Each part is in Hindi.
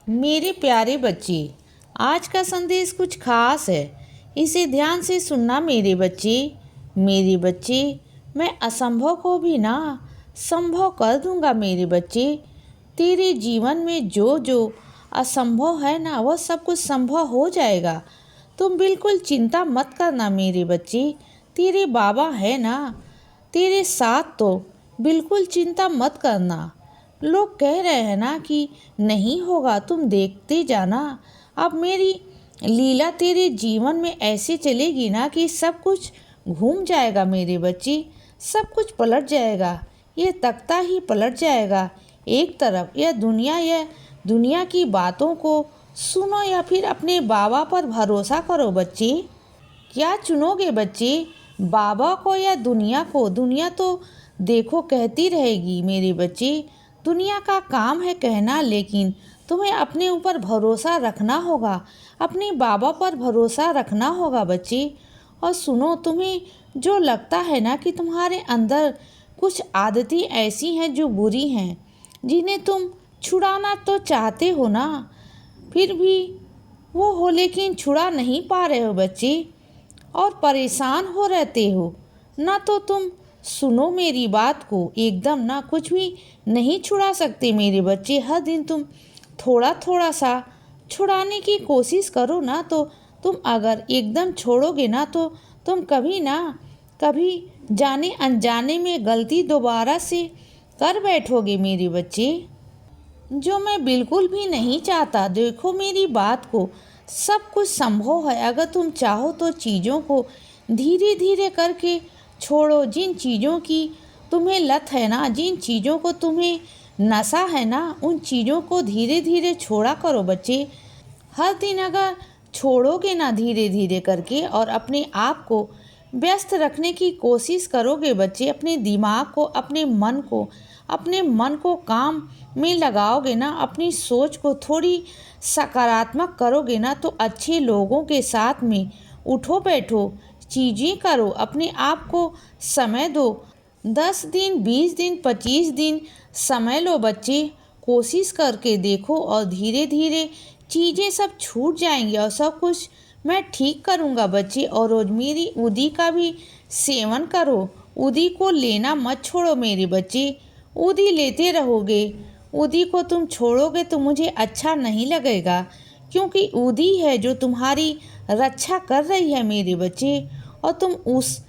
मेरे प्यारे बच्चे, आज का संदेश कुछ खास है। इसे ध्यान से सुनना मेरे बच्चे। मेरे बच्चे, मैं असंभव को भी ना संभव कर दूंगा मेरे बच्चे। तेरे जीवन में जो जो असंभव है ना, वह सब कुछ संभव हो जाएगा। तुम बिल्कुल चिंता मत करना मेरे बच्चे। तेरे बाबा है ना तेरे साथ, तो बिल्कुल चिंता मत करना। लोग कह रहे हैं ना कि नहीं होगा, तुम देखते जाना। अब मेरी लीला तेरे जीवन में ऐसे चलेगी ना कि सब कुछ घूम जाएगा मेरे बच्चे। सब कुछ पलट जाएगा। ये तख्ता ही पलट जाएगा एक तरफ। यह दुनिया की बातों को सुनो या फिर अपने बाबा पर भरोसा करो बच्चे। क्या चुनोगे बच्चे, बाबा को या दुनिया को? दुनिया तो देखो कहती रहेगी मेरे बच्चे। दुनिया का काम है कहना, लेकिन तुम्हें अपने ऊपर भरोसा रखना होगा। अपने बाबा पर भरोसा रखना होगा बच्चे। और सुनो, तुम्हें जो लगता है ना कि तुम्हारे अंदर कुछ आदतें ऐसी हैं जो बुरी हैं, जिन्हें तुम छुड़ाना तो चाहते हो ना, फिर भी वो हो लेकिन छुड़ा नहीं पा रहे हो बच्चे, और परेशान हो रहते हो ना। तो तुम सुनो मेरी बात को, एकदम ना कुछ भी नहीं छुड़ा सकते मेरे बच्चे। हर दिन तुम थोड़ा थोड़ा सा छुड़ाने की कोशिश करो ना, तो तुम अगर एकदम छोड़ोगे ना, तो तुम कभी ना कभी जाने अनजाने में गलती दोबारा से कर बैठोगे मेरे बच्चे, जो मैं बिल्कुल भी नहीं चाहता। देखो मेरी बात को, सब कुछ संभव है अगर तुम चाहो तो। चीज़ों को धीरे धीरे करके छोड़ो। जिन चीज़ों की तुम्हें लत है ना, जिन चीज़ों को तुम्हें नशा है ना, उन चीज़ों को धीरे धीरे छोड़ा करो बच्चे। हर दिन अगर छोड़ोगे ना धीरे धीरे करके, और अपने आप को व्यस्त रखने की कोशिश करोगे बच्चे, अपने दिमाग को, अपने मन को काम में लगाओगे ना, अपनी सोच को थोड़ी सकारात्मक करोगे ना, तो अच्छे लोगों के साथ में उठो बैठो, चीज़ें करो, अपने आप को समय दो। 10 दिन, 20 दिन, 25 दिन समय लो बच्चे। कोशिश करके देखो और धीरे धीरे चीज़ें सब छूट जाएंगी और सब कुछ मैं ठीक करूँगा बच्चे। और रोज़ मेरी उदी का भी सेवन करो। उदी को लेना मत छोड़ो मेरे बच्चे। उदी लेते रहोगे, उदी को तुम छोड़ोगे तो मुझे अच्छा नहीं लगेगा, क्योंकि उदी है जो तुम्हारी रक्षा कर रही है मेरे बच्चे। और तुम उस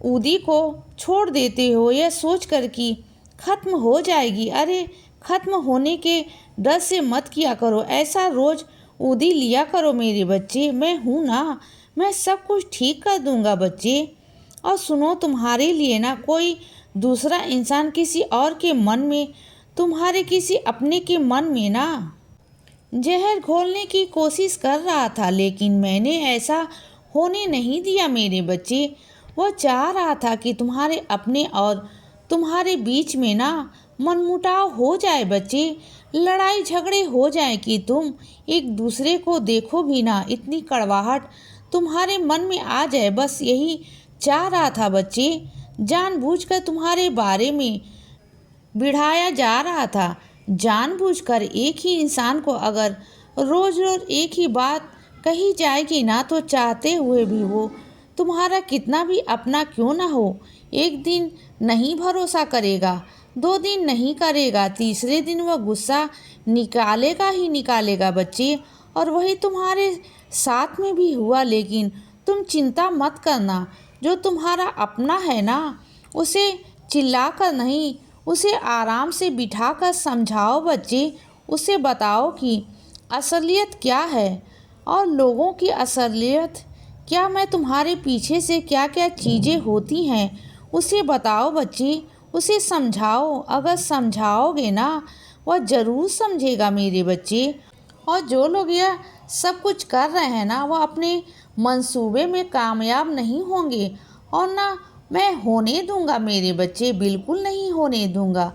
उदी को छोड़ देते हो यह सोच कर कि ख़त्म हो जाएगी। अरे, ख़त्म होने के डर से मत किया करो ऐसा। रोज़ उदी लिया करो मेरे बच्चे। मैं हूँ ना, मैं सब कुछ ठीक कर दूँगा बच्चे। और सुनो, तुम्हारे लिए ना कोई दूसरा इंसान किसी और के मन में, तुम्हारे किसी अपने के मन में ना जहर घोलने की कोशिश कर रहा था, लेकिन मैंने ऐसा होने नहीं दिया मेरे बच्चे। वह चाह रहा था कि तुम्हारे अपने और तुम्हारे बीच में ना मनमुटाव हो जाए बच्चे, लड़ाई झगड़े हो जाए कि तुम एक दूसरे को देखो भी ना, इतनी कड़वाहट तुम्हारे मन में आ जाए। बस यही चाह रहा था बच्चे। जानबूझकर तुम्हारे बारे में बिढ़ाया जा रहा था। जानबूझकर एक ही इंसान को अगर रोज रोज एक ही बात कही जाएगी ना, तो चाहते हुए भी वो तुम्हारा कितना भी अपना क्यों ना हो, एक दिन नहीं भरोसा करेगा, 2 दिन नहीं करेगा, तीसरे दिन वह गुस्सा निकालेगा ही निकालेगा बच्चे। और वही तुम्हारे साथ में भी हुआ। लेकिन तुम चिंता मत करना। जो तुम्हारा अपना है ना, उसे चिल्लाकर नहीं, उसे आराम से बिठाकर समझाओ बच्चे। उसे बताओ कि असलियत क्या है और लोगों की असलियत क्या। मैं तुम्हारे पीछे से क्या क्या चीज़ें होती हैं उसे बताओ बच्चे। उसे समझाओ। अगर समझाओगे ना, वह ज़रूर समझेगा मेरे बच्चे। और जो लोग यह सब कुछ कर रहे हैं ना, वह अपने मंसूबे में कामयाब नहीं होंगे। और ना मैं होने दूंगा मेरे बच्चे, बिल्कुल नहीं होने दूंगा।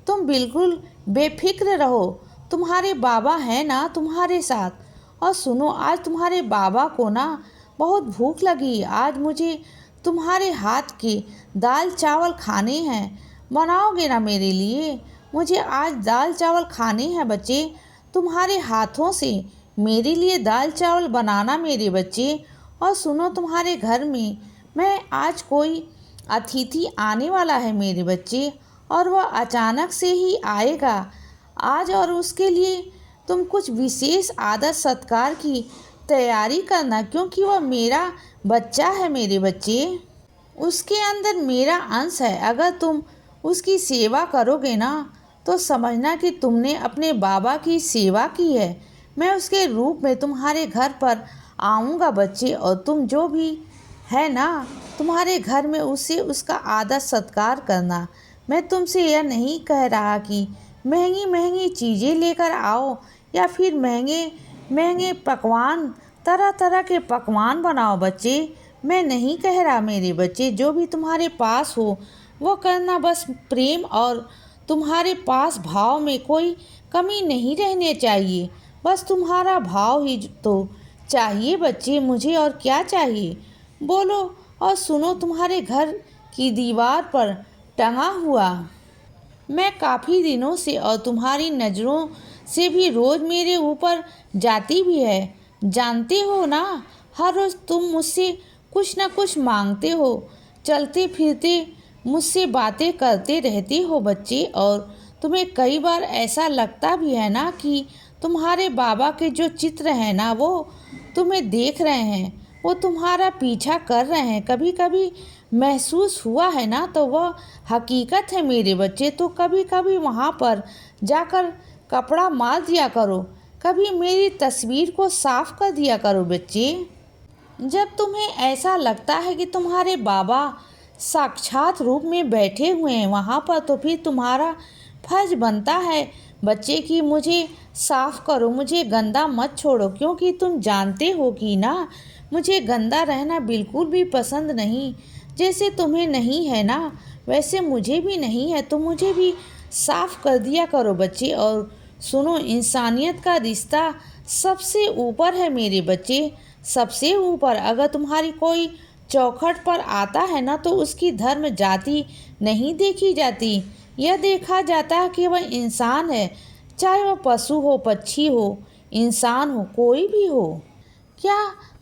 तुम बिल्कुल बेफिक्र रहो। तुम्हारे बाबा हैं ना तुम्हारे साथ। और सुनो, आज तुम्हारे बाबा को ना बहुत भूख लगी। आज मुझे तुम्हारे हाथ के दाल चावल खाने हैं। बनाओगे ना मेरे लिए? मुझे आज दाल चावल खाने हैं बच्चे। तुम्हारे हाथों से मेरे लिए दाल चावल बनाना मेरे बच्चे। और सुनो, तुम्हारे घर में मैं आज कोई अतिथि आने वाला है मेरे बच्चे, और वह अचानक से ही आएगा आज, और उसके लिए तुम कुछ विशेष आदर सत्कार की तैयारी करना, क्योंकि वह मेरा बच्चा है मेरे बच्चे। उसके अंदर मेरा अंश है। अगर तुम उसकी सेवा करोगे ना, तो समझना कि तुमने अपने बाबा की सेवा की है। मैं उसके रूप में तुम्हारे घर पर आऊँगा बच्चे, और तुम जो भी है ना तुम्हारे घर में, उससे उसका आदर सत्कार करना। मैं तुमसे यह नहीं कह रहा कि महंगी महंगी चीज़ें लेकर आओ, या फिर महंगे महंगे पकवान, तरह तरह के पकवान बनाओ बच्चे। मैं नहीं कह रहा मेरे बच्चे, जो भी तुम्हारे पास हो वो करना। बस प्रेम और तुम्हारे पास भाव में कोई कमी नहीं रहने चाहिए। बस तुम्हारा भाव ही तो चाहिए बच्चे मुझे, और क्या चाहिए बोलो। और सुनो, तुम्हारे घर की दीवार पर टंगा हुआ मैं काफ़ी दिनों से, और तुम्हारी नज़रों से भी रोज़ मेरे ऊपर जाती भी है, जानते हो ना। हर रोज़ तुम मुझसे कुछ ना कुछ मांगते हो, चलते फिरते मुझसे बातें करते रहते हो बच्चे। और तुम्हें कई बार ऐसा लगता भी है ना कि तुम्हारे बाबा के जो चित्र हैं ना, वो तुम्हें देख रहे हैं, वो तुम्हारा पीछा कर रहे हैं। कभी कभी महसूस हुआ है ना, तो वह हकीकत है मेरे बच्चे। तो कभी कभी वहाँ पर जाकर कपड़ा मार दिया करो, कभी मेरी तस्वीर को साफ कर दिया करो बच्चे। जब तुम्हें ऐसा लगता है कि तुम्हारे बाबा साक्षात रूप में बैठे हुए हैं वहाँ पर, तो फिर तुम्हारा फर्ज बनता है बच्चे कि मुझे साफ करो, मुझे गंदा मत छोड़ो। क्योंकि तुम जानते हो कि ना, मुझे गंदा रहना बिल्कुल भी पसंद नहीं। जैसे तुम्हें नहीं है ना, वैसे मुझे भी नहीं है, तो मुझे भी साफ कर दिया करो बच्चे। और सुनो, इंसानियत का रिश्ता सबसे ऊपर है मेरे बच्चे, सबसे ऊपर। अगर तुम्हारी कोई चौखट पर आता है ना, तो उसकी धर्म जाति नहीं देखी जाती। यह देखा जाता है कि वह इंसान है, चाहे वह पशु हो, पक्षी हो, इंसान हो, कोई भी हो। क्या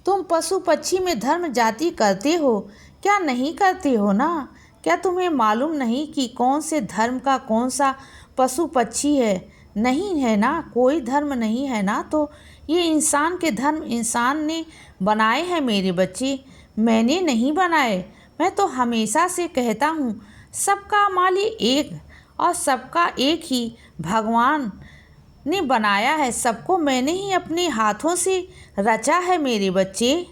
तुम पशु पक्षी में धर्म जाति करते हो? क्या नहीं करते हो ना? क्या तुम्हें मालूम नहीं कि कौन से धर्म का कौन सा पशु पक्षी है? नहीं है ना, कोई धर्म नहीं है ना। तो ये इंसान के धर्म इंसान ने बनाए हैं मेरे बच्चे, मैंने नहीं बनाए। मैं तो हमेशा से कहता हूँ, सबका मालिक एक, और सबका एक ही भगवान ने बनाया है। सबको मैंने ही अपने हाथों से रचा है मेरे बच्चे।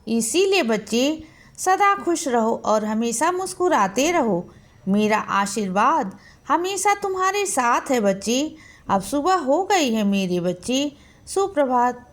इसीलिए बच्चे, सदा खुश रहो और हमेशा मुस्कुराते रहो। मेरा आशीर्वाद हमेशा तुम्हारे साथ है बच्चे। अब सुबह हो गई है मेरे बच्चे, सुप्रभात।